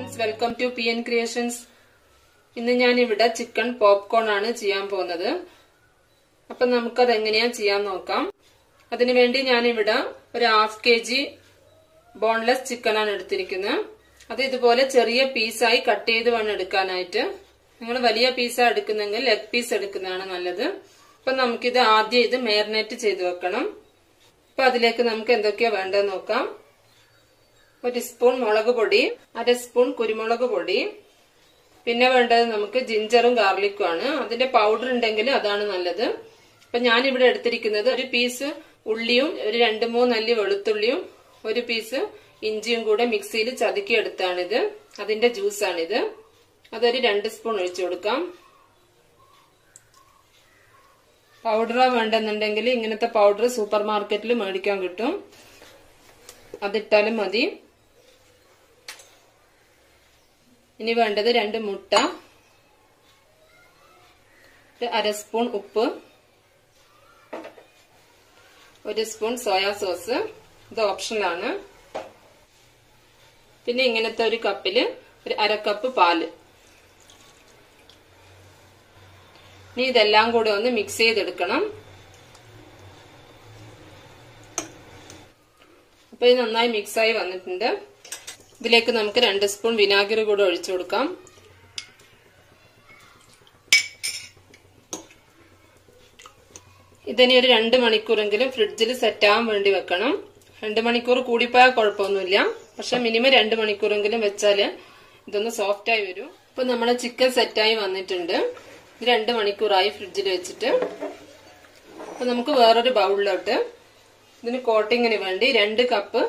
friends, welcome to PN Creations. ഇന്ന് ഞാൻ ഇവിടെ ചിക്കൻ പോപ്കോൺ ആണ് ചെയ്യാൻ പോകുന്നത്. അപ്പോൾ നമുക്ക് അത് എങ്ങനെയാണ് ചെയ്യാൻ നോക്കാം. അതിനുവേണ്ടി ഞാൻ ഇവിടെ ഒരു 1/2 kg boneless ചിക്കൻ ആണ് എടുത്തിരിക്കുന്നത്. അത് ഇതുപോലെ ചെറിയ പീസായി കട്ട് ചെയ്ത് വേണം എടുക്കാനായിട്ട്. നിങ്ങൾ വലിയ പീസാ എടുക്കുന്നെങ്കിൽ ലെഗ് പീസ് എടുക്കുന്നതാണ് നല്ലത്. അപ്പോൾ നമുക്കിത് ആദ്യം ഇത് മാരിനേറ്റ് ചെയ്തു വെക്കണം. അപ്പോൾ അതിലേക്ക് നമുക്ക് എന്തൊക്കെയാ വേണ്ടതെന്ന് നോക്കാം. 1 സ്പൂൺ മുളക് പൊടി, 1/2 സ്പൂൺ കുരുമുളക് പൊടി, പിന്നെ വേണ്ടത് നമുക്ക് ജിഞ്ചറും ഗാർലിക്കും ആണ്. അതിന്റെ പൗഡർ ഉണ്ടെങ്കിൽ അതാണ് നല്ലത്. അപ്പൊ ഞാൻ ഇവിടെ എടുത്തിരിക്കുന്നത് ഒരു പീസ് ഉള്ളിയും ഒരു 2-3 അല്ലി വെളുത്തുള്ളിയും ഒരു പീസ് ഇഞ്ചിയും കൂടെ മിക്സിയിൽ ചതുക്കി എടുത്താണിത്. അതിന്റെ ജ്യൂസാണിത്. അതൊരു 2 സ്പൂൺ ഒഴിച്ചു കൊടുക്കാം. പൗഡറാ വേണ്ടെന്നുണ്ടെങ്കിൽ ഇങ്ങനത്തെ പൗഡർ സൂപ്പർ മാർക്കറ്റിൽ മേടിക്കാൻ കിട്ടും, അതിട്ടാലും മതി. ഇനി വേണ്ടത് 2 മുട്ട, 1/2 സ്പൂൺ ഉപ്പ്, 1 സ്പൂൺ സോയാ സോസ്, ഇത് ഓപ്ഷണൽ ആണ്. പിന്നെ ഇങ്ങനത്തെ ഒരു കപ്പില് ഒരു 1/2 കപ്പ് പാല്. ഇനി ഇതെല്ലാം കൂടെ ഒന്ന് മിക്സ് ചെയ്തെടുക്കണം. അപ്പൊ ഇത് നന്നായി മിക്സായി വന്നിട്ടുണ്ട്. ഇതിലേക്ക് നമുക്ക് 2 സ്പൂൺ വിനാഗിരി കൂടെ ഒഴിച്ചു കൊടുക്കാം. ഇതിനെ ഒരു 2 മണിക്കൂറെങ്കിലും ഫ്രിഡ്ജിൽ സെറ്റ് ആവാൻ വേണ്ടി വെക്കണം. 2 മണിക്കൂർ കൂടിപ്പോയാൽ കുഴപ്പമൊന്നുമില്ല, പക്ഷെ മിനിമം 2 മണിക്കൂറെങ്കിലും വെച്ചാല് ഇതൊന്ന് സോഫ്റ്റ് ആയി വരും. ഇപ്പൊ നമ്മളെ ചിക്കൻ സെറ്റായി വന്നിട്ടുണ്ട്. 2 മണിക്കൂറായി ഫ്രിഡ്ജിൽ വെച്ചിട്ട്. അപ്പൊ നമുക്ക് വേറൊരു ബൗളിലോട്ട് ഇതിന് കോട്ടിങ്ങിന് വേണ്ടി 2 കപ്പ്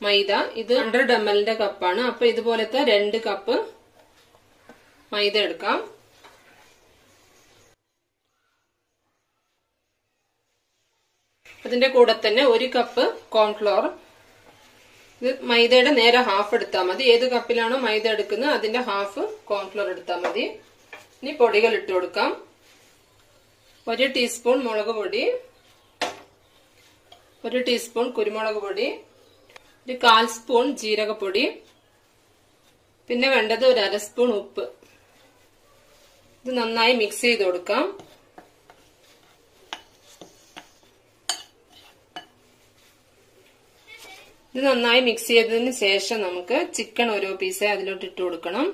മൈദ, ഇത് 100 ml കപ്പാണ്. അപ്പൊ ഇതുപോലത്തെ 2 കപ്പ് മൈദ എടുക്കാം. അതിന്റെ കൂടെ തന്നെ 1 കപ്പ് കോൺഫ്ലോർ. ഇത് മൈദയുടെ നേരെ ഹാഫ് എടുത്താൽ മതി. ഏത് കപ്പിലാണോ മൈദ എടുക്കുന്നത് അതിന്റെ ഹാഫ് കോൺഫ്ലോർ എടുത്താൽ മതി. ഇനി പൊടികൾ ഇട്ട് കൊടുക്കാം. 1 ടീസ്പൂൺ മുളക് പൊടി, 1 ടീസ്പൂൺ കുരുമുളക് പൊടി, ഒരു 1/4 സ്പൂൺ ജീരകപ്പൊടി, പിന്നെ വേണ്ടത് ഒരു 1/2 സ്പൂൺ ഉപ്പ്. ഇത് നന്നായി മിക്സ് ചെയ്ത് കൊടുക്കാം. ഇത് നന്നായി മിക്സ് ചെയ്തതിന് ശേഷം നമുക്ക് ചിക്കൻ ഓരോ പീസേ അതിലോട്ട് ഇട്ട് കൊടുക്കണം.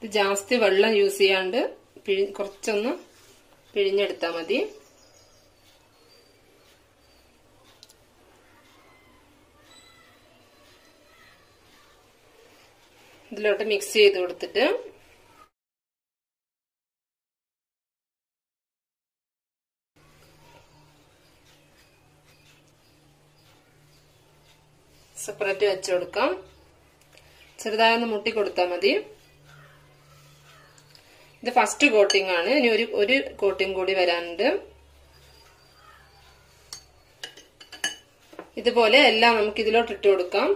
ഇത് ജാസ്തി വെള്ളം യൂസ് ചെയ്യാണ്ട് കുറച്ചൊന്ന് പിഴിഞ്ഞെടുത്താൽ മതി. ഇതിലോട്ട് മിക്സ് ചെയ്ത് കൊടുത്തിട്ട് സെപ്പറേറ്റ് വെച്ചു കൊടുക്കാം. ചെറുതായി ഒന്ന് മുട്ടി കൊടുത്താൽ മതി. ഇത് ഫസ്റ്റ് കോട്ടിംഗ് ആണ്. ഇനി ഒരു കോട്ടിംഗ് കൂടി വരാനുണ്ട്. ഇതുപോലെ എല്ലാം നമുക്ക് ഇതിലോട്ട് ഇട്ട് കൊടുക്കാം.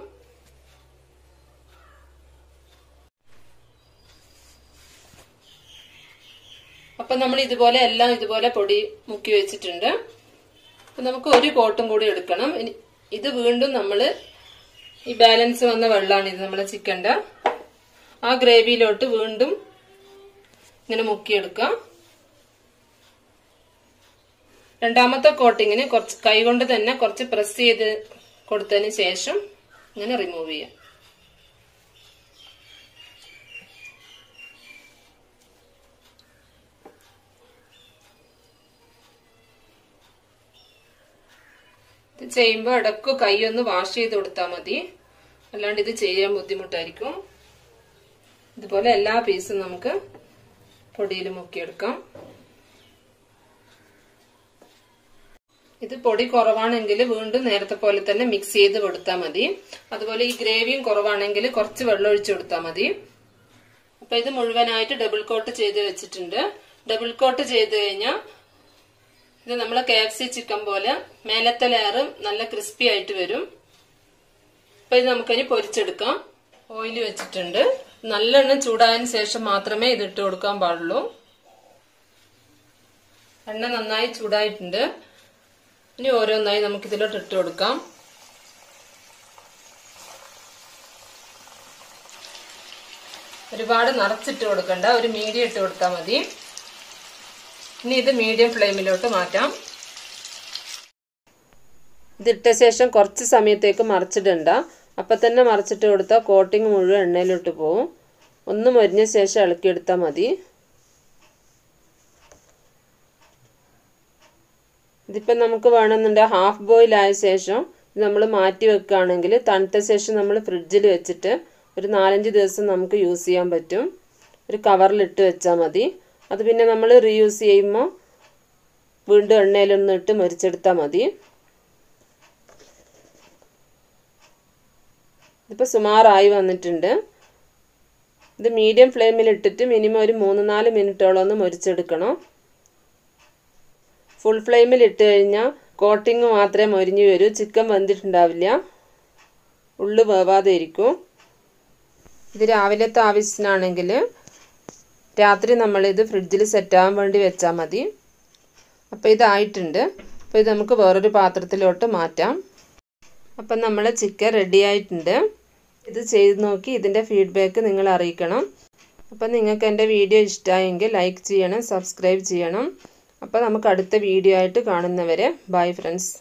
അപ്പൊ നമ്മൾ ഇതുപോലെ എല്ലാം ഇതുപോലെ പൊടി മുക്കി വെച്ചിട്ടുണ്ട്. അപ്പൊ നമുക്ക് ഒരു കോട്ടും കൂടി എടുക്കണം. ഇത് വീണ്ടും നമ്മള് ഈ ബാലൻസ് വന്ന വെള്ളമാണ് ഇത് നമ്മളെ ചിക്കൻ്റെ. ആ ഗ്രേവിയിലോട്ട് വീണ്ടും ഇങ്ങനെ മുക്കിയെടുക്കാം. രണ്ടാമത്തെ കോട്ടിങ്ങിന് കുറച്ച് കൈകൊണ്ട് തന്നെ കുറച്ച് പ്രസ് ചെയ്ത് കൊടുത്തതിന് ശേഷം ഇങ്ങനെ റിമൂവ് ചെയ്യാം. ഇത് ചെയ്യുമ്പോൾ ഇടയ്ക്ക് കൈ ഒന്ന് വാഷ് ചെയ്ത് കൊടുത്താൽ മതി, അല്ലാണ്ട് ഇത് ചെയ്യാൻ ബുദ്ധിമുട്ടായിരിക്കും. ഇതുപോലെ എല്ലാ പീസും നമുക്ക് പൊടിയിൽ മുക്കിയെടുക്കാം. ഇത് പൊടി കുറവാണെങ്കിൽ വീണ്ടും നേരത്തെ പോലെ തന്നെ മിക്സ് ചെയ്ത് കൊടുത്താൽ മതി. അതുപോലെ ഈ ഗ്രേവിയും കുറവാണെങ്കിൽ കുറച്ച് വെള്ളം ഒഴിച്ചു കൊടുത്താൽ മതി. അപ്പൊ ഇത് മുഴുവനായിട്ട് ഡബിൾ കോട്ട് ചെയ്ത് വെച്ചിട്ടുണ്ട്. ഡബിൾ കോട്ട് ചെയ്ത് കഴിഞ്ഞാൽ ഇത് നമ്മളെ KFC ചിക്കൻ പോലെ മേലത്തെ ലെയർ നല്ല ക്രിസ്പി ആയിട്ട് വരും. അപ്പൊ ഇത് നമുക്കിനി പൊരിച്ചെടുക്കാം. ഓയിൽ വെച്ചിട്ടുണ്ട്. നല്ലെണ്ണം ചൂടായതിനു ശേഷം മാത്രമേ ഇത് ഇട്ട് കൊടുക്കാൻ പാടുള്ളൂ. എണ്ണ നന്നായി ചൂടായിട്ടുണ്ട്. ഇനി ഓരോന്നായി നമുക്ക് ഇതിലോട്ട് ഇട്ട് കൊടുക്കാം. ഒരുപാട് നിറച്ചിട്ട് കൊടുക്കണ്ട, ഒരു മീഡിയം ഇട്ട് കൊടുത്താൽ മതി. ഇനി ഇത് മീഡിയം ഫ്ലെയിമിലോട്ട് മാറ്റാം. ഇതിട്ട ശേഷം കുറച്ച് സമയത്തേക്ക് മറിച്ചിടണ്ട. അപ്പം തന്നെ മറിച്ചിട്ട് കൊടുത്താൽ കോട്ടിങ് മുഴുവൻ എണ്ണയിലോട്ട് പോവും. ഒന്ന് മൊരിഞ്ഞ ശേഷം ഇളക്കിയെടുത്താൽ മതി. ഇതിപ്പം നമുക്ക് വേണമെന്നുണ്ടെങ്കിൽ ഹാഫ് ബോയിൽ ആയ ശേഷം ഇത് നമ്മൾ മാറ്റി വെക്കുകയാണെങ്കിൽ തണുത്ത ശേഷം നമ്മൾ ഫ്രിഡ്ജിൽ വെച്ചിട്ട് ഒരു 4-5 ദിവസം നമുക്ക് യൂസ് ചെയ്യാൻ പറ്റും. ഒരു കവറിലിട്ട് വെച്ചാൽ മതി. അത് പിന്നെ നമ്മൾ റീയൂസ് ചെയ്യുമ്പോൾ വീണ്ടും എണ്ണയിലൊന്നും ഇട്ട് മൊരിച്ചെടുത്താൽ മതി. ഇതിപ്പോൾ സുമാറായി വന്നിട്ടുണ്ട്. ഇത് മീഡിയം ഫ്ലെയിമിൽ ഇട്ടിട്ട് മിനിമം ഒരു 3-4 മിനിറ്റോളം ഒന്ന് മൊരിച്ചെടുക്കണം. ഫുൾ ഫ്ലെയിമിൽ ഇട്ട് കഴിഞ്ഞാൽ കോട്ടിങ് മാത്രമേ മൊരിഞ്ഞു വരൂ, ചിക്കൻ വെന്തിട്ടുണ്ടാവില്ല, ഉള്ളു വേവാതെ ഇരിക്കും. ഇത് രാവിലത്തെ ആവശ്യത്തിനാണെങ്കിൽ രാത്രി നമ്മളിത് ഫ്രിഡ്ജിൽ സെറ്റാകാൻ വേണ്ടി വെച്ചാൽ മതി. അപ്പോൾ ഇതായിട്ടുണ്ട്. അപ്പോൾ ഇത് നമുക്ക് വേറൊരു പാത്രത്തിലോട്ട് മാറ്റാം. അപ്പം നമ്മൾ ചിക്കൻ റെഡി ആയിട്ടുണ്ട്. ഇത് ചെയ്ത് നോക്കി ഇതിൻ്റെ ഫീഡ്ബാക്ക് നിങ്ങൾ അറിയിക്കണം. അപ്പം നിങ്ങൾക്ക് എൻ്റെ വീഡിയോ ഇഷ്ടമായെങ്കിൽ ലൈക്ക് ചെയ്യണം, സബ്സ്ക്രൈബ് ചെയ്യണം. അപ്പോൾ നമുക്ക് അടുത്ത വീഡിയോ ആയിട്ട് കാണുന്നവരെ ബൈ ഫ്രണ്ട്സ്.